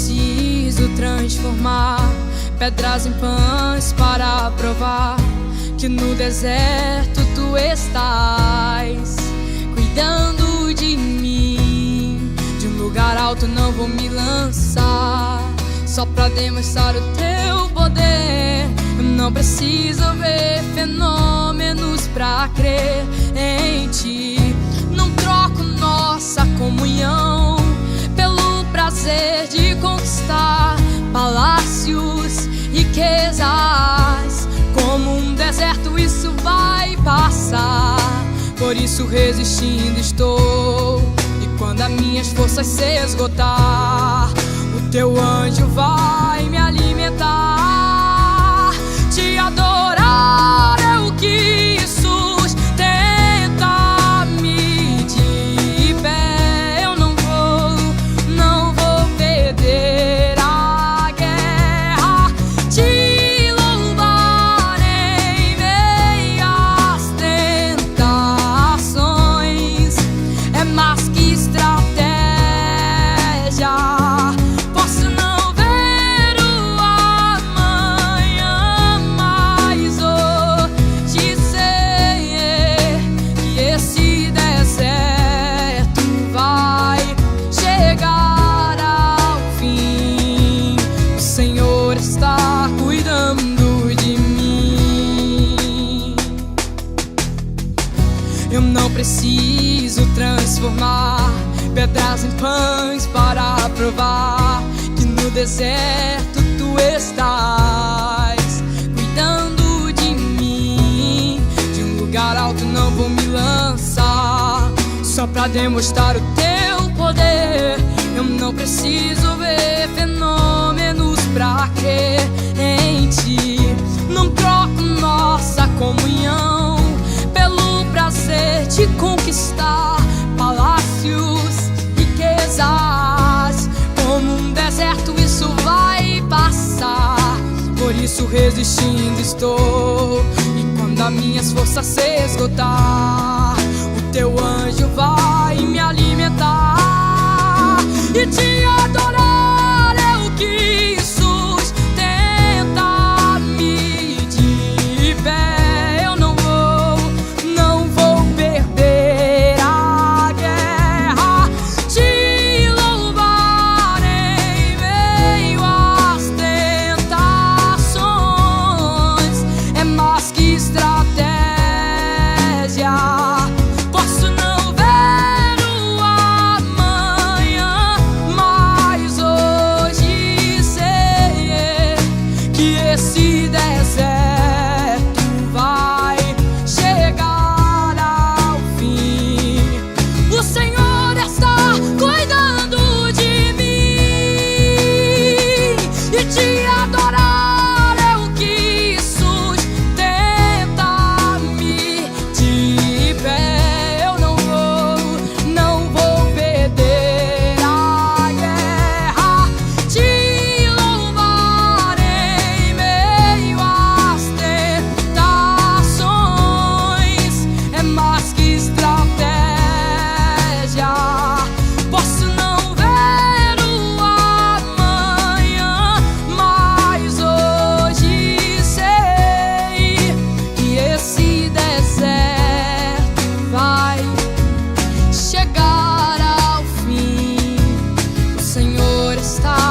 preciso transformar pedras em pães para provar que no deserto tu estás cuidando de mim. De um lugar alto não vou me lançar só pra demonstrar o teu poder. Eu não preciso ver fenômenos pra crer em ti. Não troco nossa comunhão pelo prazer de conquistar palácios, riquezas. Como um deserto isso vai passar, por isso resistindo estou. E quando as minhas forças se esgotar, o teu anjo vai me alimentar. Te adorar é o que sustenta-me de pé. Eu não vou perder a guerra. Te louvar em meio às tentações é mais que estratégia. Posso não ver o amanhã, mas hoje sei que esse deserto vai chegar ao fim. O Senhor está cuidando de mim. Eu não preciso transformar pedras em pães para provar que no deserto tu estás cuidando de mim. De um lugar alto não vou me lançar só pra demonstrar o teu poder. Eu não preciso ver fenômenos pra crer em ti. Não troco nossa comunhão pelo prazer de conquistar palácios, riquezas. Como um deserto isso vai passar, por isso resistindo estou. E quando as minhas forças se esgotar, o teu anjo vai me alimentar. E te adorar é o que sustenta-me de pé. Eu não vou perder a guerra. Te louvar em meio às tentações é mais que estratégia. Posso não ver o amanhã, mas hoje sei que esse deserto vai chegar ao fim. O Senhor está cuidando de mim. E te adorar é o que sustenta-me de pé. Eu não vou perder a guerra. Te louvar em meio às tentações é mais que estratégia. Posso não ver o amanhã, mas hoje sei que esse deserto vai chegar ao fim. O Senhor está